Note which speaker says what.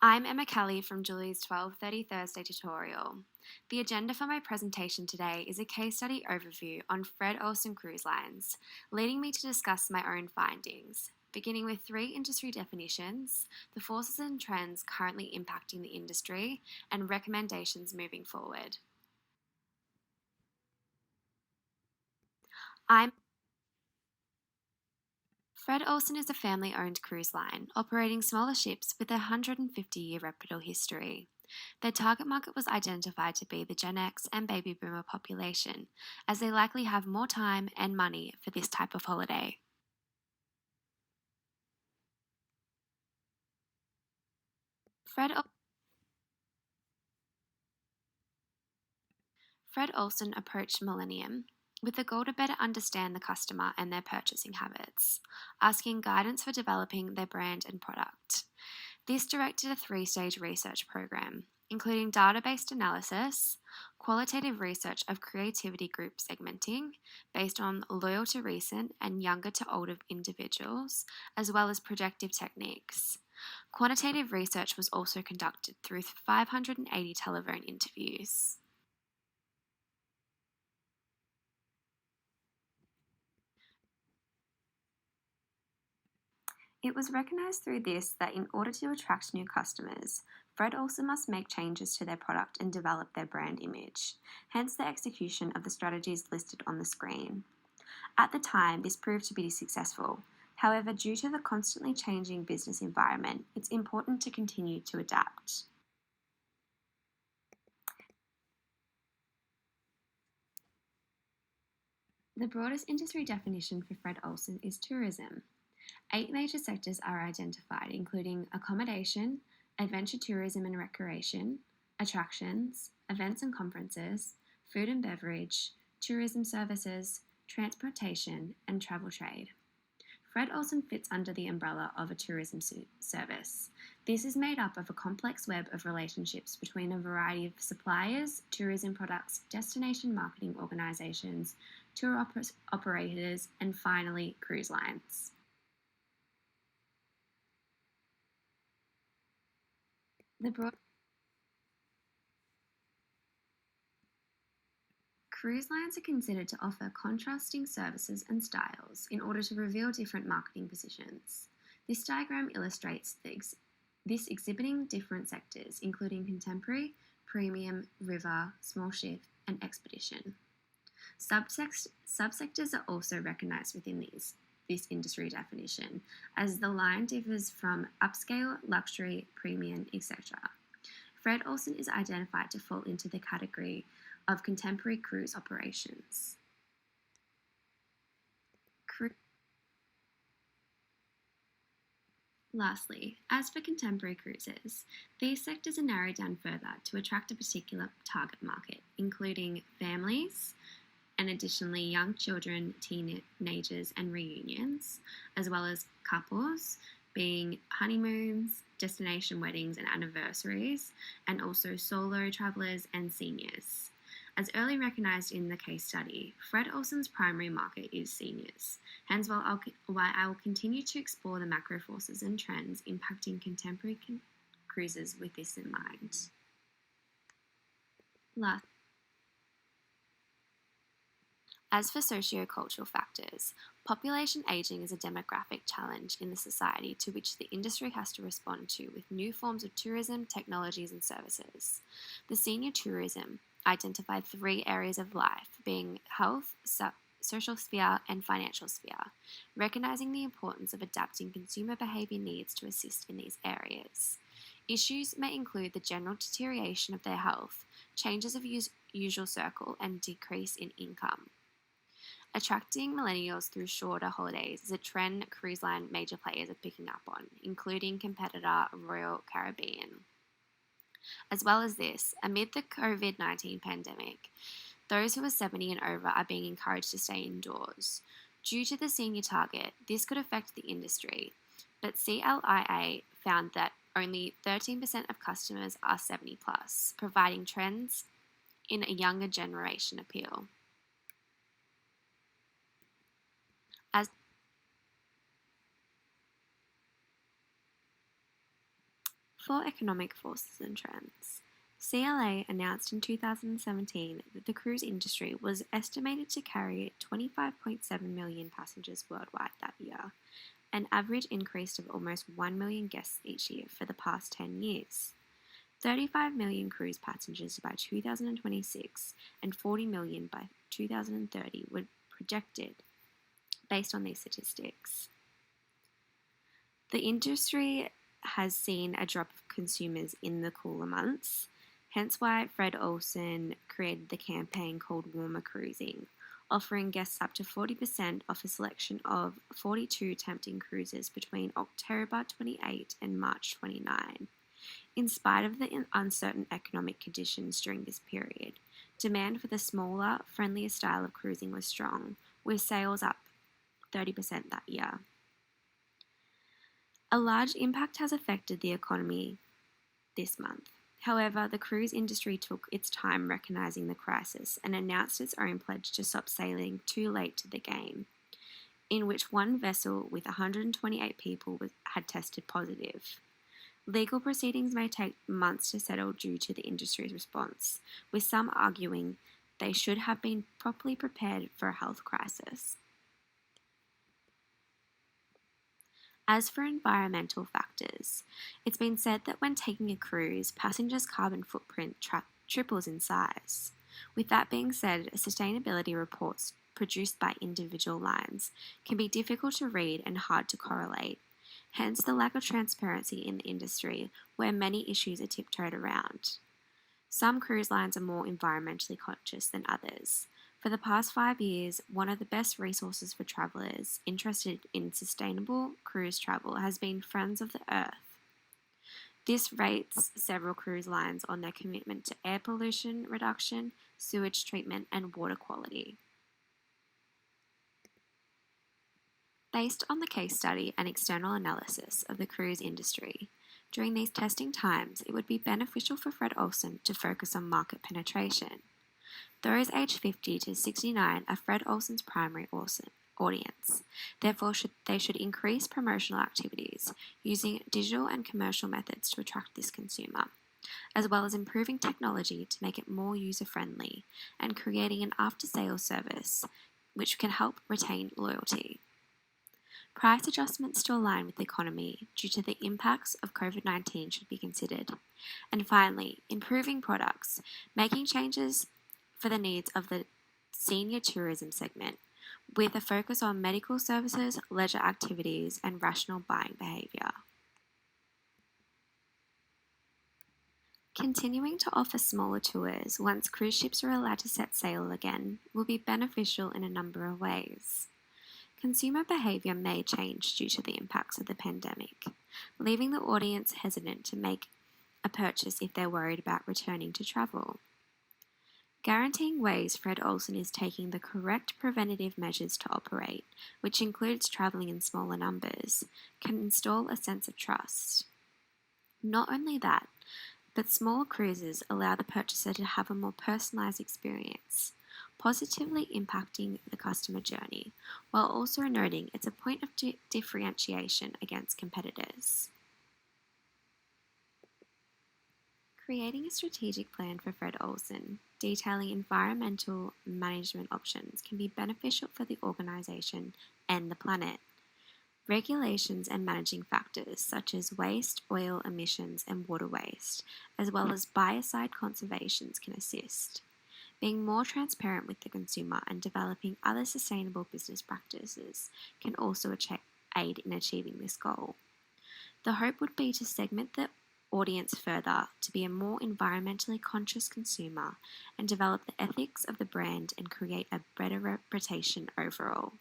Speaker 1: I'm Emma Kelly from Julie's 12:30 Thursday tutorial. The agenda for my presentation today is a case study overview on Fred Olsen Cruise Lines, leading me to discuss my own findings, beginning with 3 industry definitions, the forces and trends currently impacting the industry, and recommendations moving forward. Fred Olsen is a family-owned cruise line operating smaller ships with a 150-year reputable history. Their target market was identified to be the Gen X and baby boomer population, as they likely have more time and money for this type of holiday. Fred Olsen approached Millennium with the goal to better understand the customer and their purchasing habits, asking guidance for developing their brand and product. This directed a 3-stage research program, including database analysis, qualitative research of creativity group segmenting based on loyal to recent and younger to older individuals, as well as projective techniques. Quantitative research was also conducted through 580 telephone interviews. It was recognised through this that in order to attract new customers, Fred also must make changes to their product and develop their brand image, hence the execution of the strategies listed on the screen. At the time, this proved to be successful. However, due to the constantly changing business environment, it's important to continue to adapt. The broadest industry definition for Fred Olsen is tourism. 8 major sectors are identified, including accommodation, adventure tourism and recreation, attractions, events and conferences, food and beverage, tourism services, transportation, and travel trade. Fred Olsen fits under the umbrella of a tourism service. This is made up of a complex web of relationships between a variety of suppliers, tourism products, destination marketing organizations, tour operators, and finally, cruise lines. Cruise lines are considered to offer contrasting services and styles in order to reveal different marketing positions. This diagram illustrates this exhibiting different sectors, including contemporary, premium, river, small ship, and expedition. Subsectors are also recognized within this industry definition, as the line differs from upscale, luxury, premium, etc. Fred Olsen is identified to fall into the category of contemporary cruise operations. Lastly, as for contemporary cruises, these sectors are narrowed down further to attract a particular target market, including families, and additionally young children, teenagers, and reunions, as well as couples, being honeymoons, destination weddings and anniversaries, and also solo travellers and seniors. As early recognised in the case study, Fred Olsen's primary market is seniors, hence why I will continue to explore the macro forces and trends impacting contemporary cruises with this in mind. As for sociocultural factors, population ageing is a demographic challenge in the society to which the industry has to respond to with new forms of tourism, technologies, and services. The senior tourism identified 3 areas of life, being health, social sphere, and financial sphere, recognizing the importance of adapting consumer behavior needs to assist in these areas. Issues may include the general deterioration of their health, changes of usual circle, and decrease in income. Attracting millennials through shorter holidays is a trend cruise line major players are picking up on, including competitor Royal Caribbean. As well as this, amid the COVID-19 pandemic, those who are 70 and over are being encouraged to stay indoors. Due to the senior target, this could affect the industry, but CLIA found that only 13% of customers are 70 plus, providing trends in a younger generation appeal. for economic forces and trends. CLA announced in 2017 that the cruise industry was estimated to carry 25.7 million passengers worldwide that year, an average increase of almost 1 million guests each year for the past 10 years. 35 million cruise passengers by 2026 and 40 million by 2030 were projected based on these statistics. The industry has seen a drop of consumers in the cooler months, hence why Fred Olsen created the campaign called Warmer Cruising, offering guests up to 40% off a selection of 42 tempting cruises between October 28 and March 29. In spite of the uncertain economic conditions during this period, demand for the smaller, friendlier style of cruising was strong, with sales up 30% that year. A large impact has affected the economy this month. However, the cruise industry took its time recognizing the crisis and announced its own pledge to stop sailing too late to the game, in which one vessel with 128 people had tested positive. Legal proceedings may take months to settle due to the industry's response, with some arguing they should have been properly prepared for a health crisis. As for environmental factors, it's been said that when taking a cruise, passengers' carbon footprint triples in size. With that being said, sustainability reports produced by individual lines can be difficult to read and hard to correlate, hence the lack of transparency in the industry where many issues are tiptoed around. Some cruise lines are more environmentally conscious than others. For the past 5 years, one of the best resources for travellers interested in sustainable cruise travel has been Friends of the Earth. This rates several cruise lines on their commitment to air pollution reduction, sewage treatment, and water quality. Based on the case study and external analysis of the cruise industry, during these testing times, it would be beneficial for Fred Olsen to focus on market penetration. Those aged 50 to 69 are Fred Olsen's primary audience. Therefore, they should increase promotional activities using digital and commercial methods to attract this consumer, as well as improving technology to make it more user-friendly and creating an after-sales service which can help retain loyalty. Price adjustments to align with the economy due to the impacts of COVID-19 should be considered. And finally, improving products, making changes for the needs of the senior tourism segment, with a focus on medical services, leisure activities, and rational buying behaviour. Continuing to offer smaller tours once cruise ships are allowed to set sail again will be beneficial in a number of ways. Consumer behaviour may change due to the impacts of the pandemic, leaving the audience hesitant to make a purchase if they're worried about returning to travel. Guaranteeing ways Fred Olsen is taking the correct preventative measures to operate, which includes travelling in smaller numbers, can install a sense of trust. Not only that, but small cruises allow the purchaser to have a more personalised experience, positively impacting the customer journey, while also noting it's a point of differentiation against competitors. Creating a strategic plan for Fred Olsen, detailing environmental management options can be beneficial for the organisation and the planet. Regulations and managing factors such as waste, oil emissions, and water waste, as well as biocide conservations can assist. Being more transparent with the consumer and developing other sustainable business practices can also aid in achieving this goal. The hope would be to segment the audience further to be a more environmentally conscious consumer and develop the ethics of the brand and create a better reputation overall.